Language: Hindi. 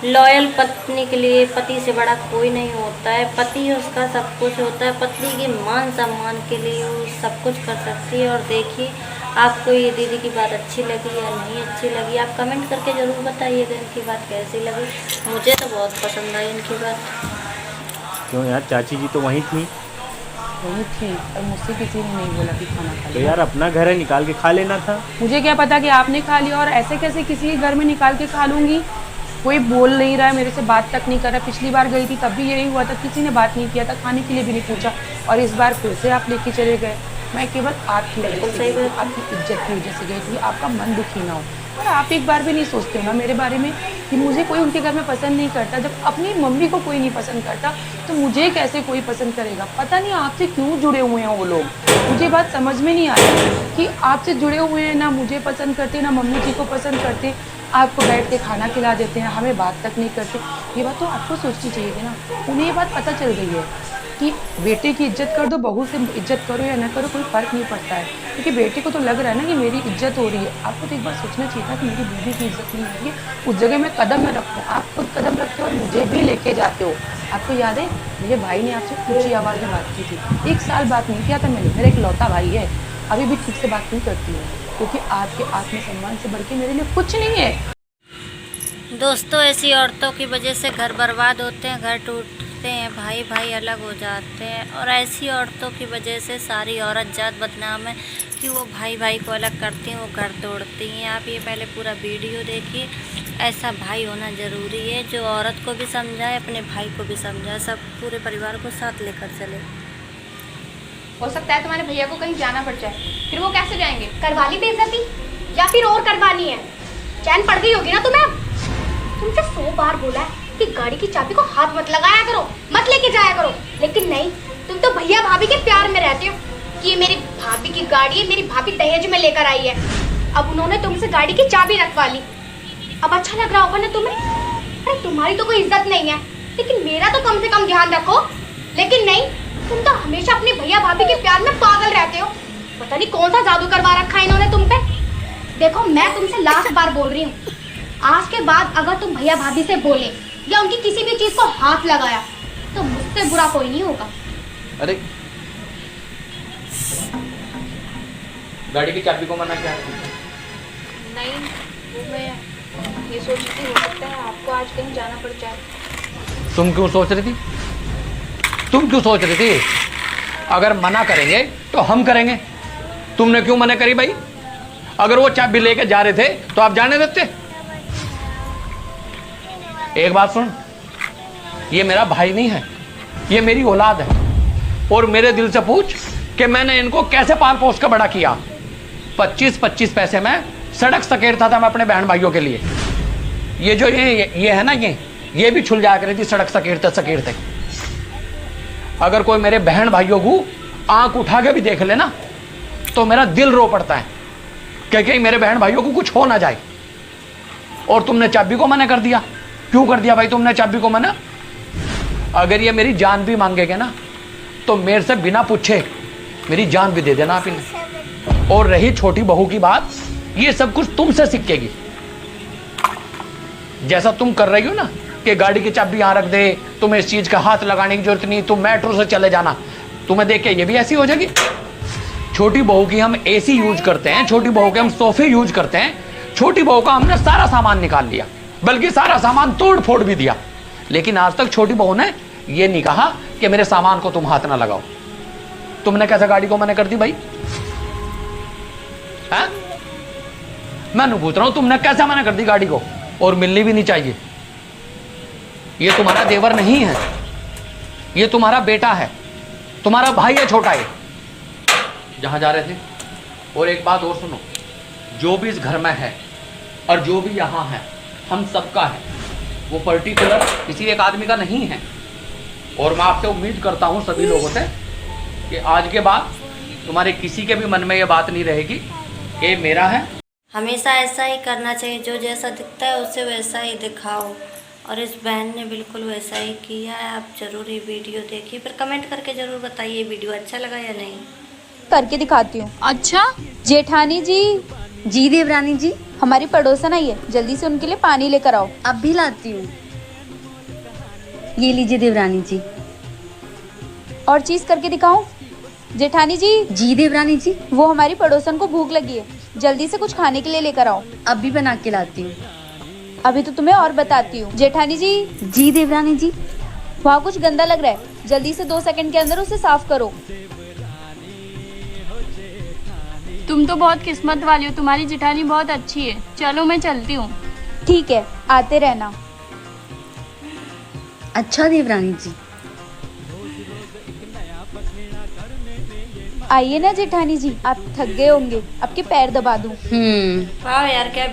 लॉयल पत्नी के लिए पति से बड़ा कोई नहीं होता है। पति उसका सब कुछ होता है। पत्नी के मान सम्मान के लिए वो सब कुछ कर सकती है। और देखिए, आपको ये दीदी की बात अच्छी लगी या नहीं अच्छी लगी, आप कमेंट करके ज़रूर बताइएगा इनकी बात कैसी लगी। मुझे तो बहुत पसंद आई इनकी बात। क्यों यार, चाची जी तो वहीं थी। वही थी और मुझसे किसी ने नहीं बोला कि खाना खा तो लो। यार अपना घर है, निकाल के खा लेना था। मुझे क्या पता कि आपने खा लिया, और ऐसे कैसे किसी के घर में निकाल के खा लूंगी। कोई बोल नहीं रहा है, मेरे से बात तक नहीं कर रहा। पिछली बार गई थी तब भी यही हुआ था, किसी ने बात नहीं किया था, खाने के लिए भी नहीं पूछा। और इस बार फिर से आप लेके चले गए। मैं केवल आपकी वजह से गई थी, आपकी इज्जत की वजह से गई थी, आपका मन दुखी ना हो। और आप एक बार भी नहीं सोचते हो ना मेरे बारे में कि मुझे कोई उनके घर में पसंद नहीं करता। जब अपनी मम्मी को कोई नहीं पसंद करता तो मुझे कैसे कोई पसंद करेगा। पता नहीं आपसे क्यों जुड़े हुए हैं वो लोग। मुझे बात समझ में नहीं आती कि आपसे जुड़े हुए हैं, ना मुझे पसंद करते ना मम्मी जी को पसंद करते। आपको बैठ के खाना खिला देते हैं, हमें बात तक नहीं करते। ये बात तो आपको सोचनी चाहिए थी ना। उन्हें ये बात पता चल गई है कि बेटे की इज्जत कर दो, बहू से इज्जत करो या ना करो, कोई फ़र्क नहीं पड़ता है। क्योंकि बेटे को तो लग रहा है ना कि मेरी इज्जत हो रही है। आपको तो एक बार सोचना चाहिए था कि मेरी बीवी की इज्जत नहीं हो रही है। उस जगह मैं कदम में रखूँ, आप खुद कदम रखते हो और मुझे भी लेके जाते हो। आपको याद है मेरे भाई ने आपसे ऊँची आवाज़ में बात की थी। 1 साल बात नहीं किया था मैंने। मेरा एक लौता भाई है, अभी भी ठीक से बात नहीं करती हूँ, क्योंकि आपके आत्मसम्मान से बढ़ के मेरे लिए कुछ नहीं है। दोस्तों, ऐसी औरतों की वजह से घर बर्बाद होते हैं, घर टूटते हैं, भाई भाई अलग हो जाते हैं। और ऐसी औरतों की वजह से सारी औरत जात बदनाम है कि वो भाई भाई को अलग करती हैं, वो घर तोड़ती हैं। आप ये पहले पूरा वीडियो देखिए। ऐसा भाई होना ज़रूरी है जो औरत को भी समझाए, अपने भाई को भी समझाए, सब पूरे परिवार को साथ लेकर चले। हो सकता है तुम्हारे भैया को कहीं जाना पड़ जाए, फिर वो कैसे जाएंगे? करवा ली बेइज्जती या फिर और करवानी है? चैन पड़ गई होगी ना तुम्हें। तुमसे 100 बार बोला है कि गाड़ी की चाबी को हाथ मत लगाया करो, मत लेके जाया करो, लेकिन नहीं, तुम तो भैया भाभी के प्यार में रहते हो कि ये मेरी भाभी की गाड़ी है, मेरी भाभी दहेज में लेकर आई है। अब उन्होंने तुमसे गाड़ी की चाबी रखवा ली। अब अच्छा लग रहा होगा ना तुम्हें? अरे तुम्हारी तो कोई इज्जत नहीं है, लेकिन मेरा तो कम से कम ध्यान रखो। लेकिन नहीं, तुम तो हमेशा अपने भैया भाभी के प्यार में पागल रहते हो। पता नहीं कौन सा जादू करवा रखा है इन्होंने तुम पे। देखो, मैं तुमसे लास्ट बार बोल रही हूँ, आज के बाद अगर तुम भैया भाभी से बोले या उनकी किसी भी चीज को हाथ लगाया तो मुझसे बुरा कोई नहीं होगा। अरे गाड़ी की चाबी को मना क्या? नहीं, वो मैं ये सोच रही थी, हो सकता है आपको आज कहीं जाना पड़ जाए। तुम क्यों सोच रही थी? तुम क्यों सोच रही थी? अगर मना करेंगे तो हम करेंगे। तुमने क्यों मना करी भाई? अगर वो चाबी लेके जा रहे थे तो आप जाने देते? एक बात सुन, ये मेरा भाई नहीं है, ये मेरी औलाद है। और मेरे दिल से पूछ कि मैंने इनको कैसे पाल पोस कर बड़ा किया। 25-25 पैसे में सड़क सकेरता था मैं अपने बहन भाइयों के लिए। ये जो ये है ना, ये भी छुल जाया करी थी सड़क सकेरते सकेरते। अगर कोई मेरे बहन भाइयों को आंख उठा के भी देख लेना तो मेरा दिल रो पड़ता है कि कहीं मेरे बहन भाइयों को कुछ हो ना जाए। और तुमने चाबी को मना कर दिया। क्यों कर दिया भाई तुमने चाबी को मना? अगर ये मेरी जान भी मांगेगे ना तो मेरे से बिना पूछे मेरी जान भी दे देना आप इन्हें। और रही छोटी बहू की बात, ये सब कुछ तुमसे सीखेगी। जैसा तुम कर रही हो ना कि गाड़ी की चाबी यहां रख दे, तुम्हें इस चीज का हाथ लगाने की जरूरत नहीं, तुम मेट्रो से चले जाना, तुम्हें देख के ये भी ऐसी हो जाएगी। छोटी बहू की हम एसी यूज करते हैं, छोटी बहू के हम सोफे यूज करते हैं, छोटी बहू का हमने सारा सामान निकाल लिया, बल्कि सारा सामान तोड़ फोड़ भी दिया। लेकिन आज तक छोटी बहू ने ये नहीं कहा कि मेरे सामान को तुम हाथ ना लगाओ। तुमने कैसे गाड़ी को मना कर दी भाई? है? मैं नहीं पूछ रहा हूं तुमने कैसे मना कर दी गाड़ी को, और मिलनी भी नहीं चाहिए। ये तुम्हारा देवर नहीं है, ये तुम्हारा बेटा है, तुम्हारा भाई है छोटा है। जहां जा रहे थे। और एक बात और सुनो, जो भी इस घर में है और जो भी यहां है, हम सबका है, वो पर्टिकुलर किसी एक आदमी का नहीं है। और मैं आपसे उम्मीद करता हूं सभी लोगों से कि आज के बाद तुम्हारे किसी के भी मन में ये बात नहीं रहेगी कि ये मेरा है। हमेशा ऐसा ही करना चाहिए, जो जैसा दिखता है उसे वैसा ही दिखाओ। और इस बहन ने बिल्कुल वैसा ही किया है। आप ज़रूर ये वीडियो देखिए, फिर कमेंट करके ज़रूर बताइए वीडियो अच्छा लगा या नहीं। करके दिखाती हूँ। अच्छा, जेठानी जी, जी देवरानी जी, हमारी पड़ोसन आई है, जल्दी से उनके लिए पानी लेकर आओ। अब भी लाती हूँ। ये लीजिए देवरानी जी। और चीज करके दिखाऊं? जेठानी जी, जी देवरानी जी, वो हमारी पड़ोसन को भूख लगी है, जल्दी से कुछ खाने के लिए लेकर आओ। अभी बना के लाती हूँ। अभी तो तुम्हें और बताती हूँ। जेठानी जी, जी देवरानी जी। वहाँ कुछ गंदा लग रहा है, जल्दी से 2 सेकंड के अंदर उसे साफ करो। तुम तो बहुत किस्मत वाली हो, तुम्हारी जेठानी बहुत अच्छी है। चलो मैं चलती हूँ। ठीक है, आते रहना। अच्छा देवरानी जी। आइए ना जेठानी जी, आप थक गए होंगे, आपके पैर दबा दूं। हम्म। वाह यार, क्या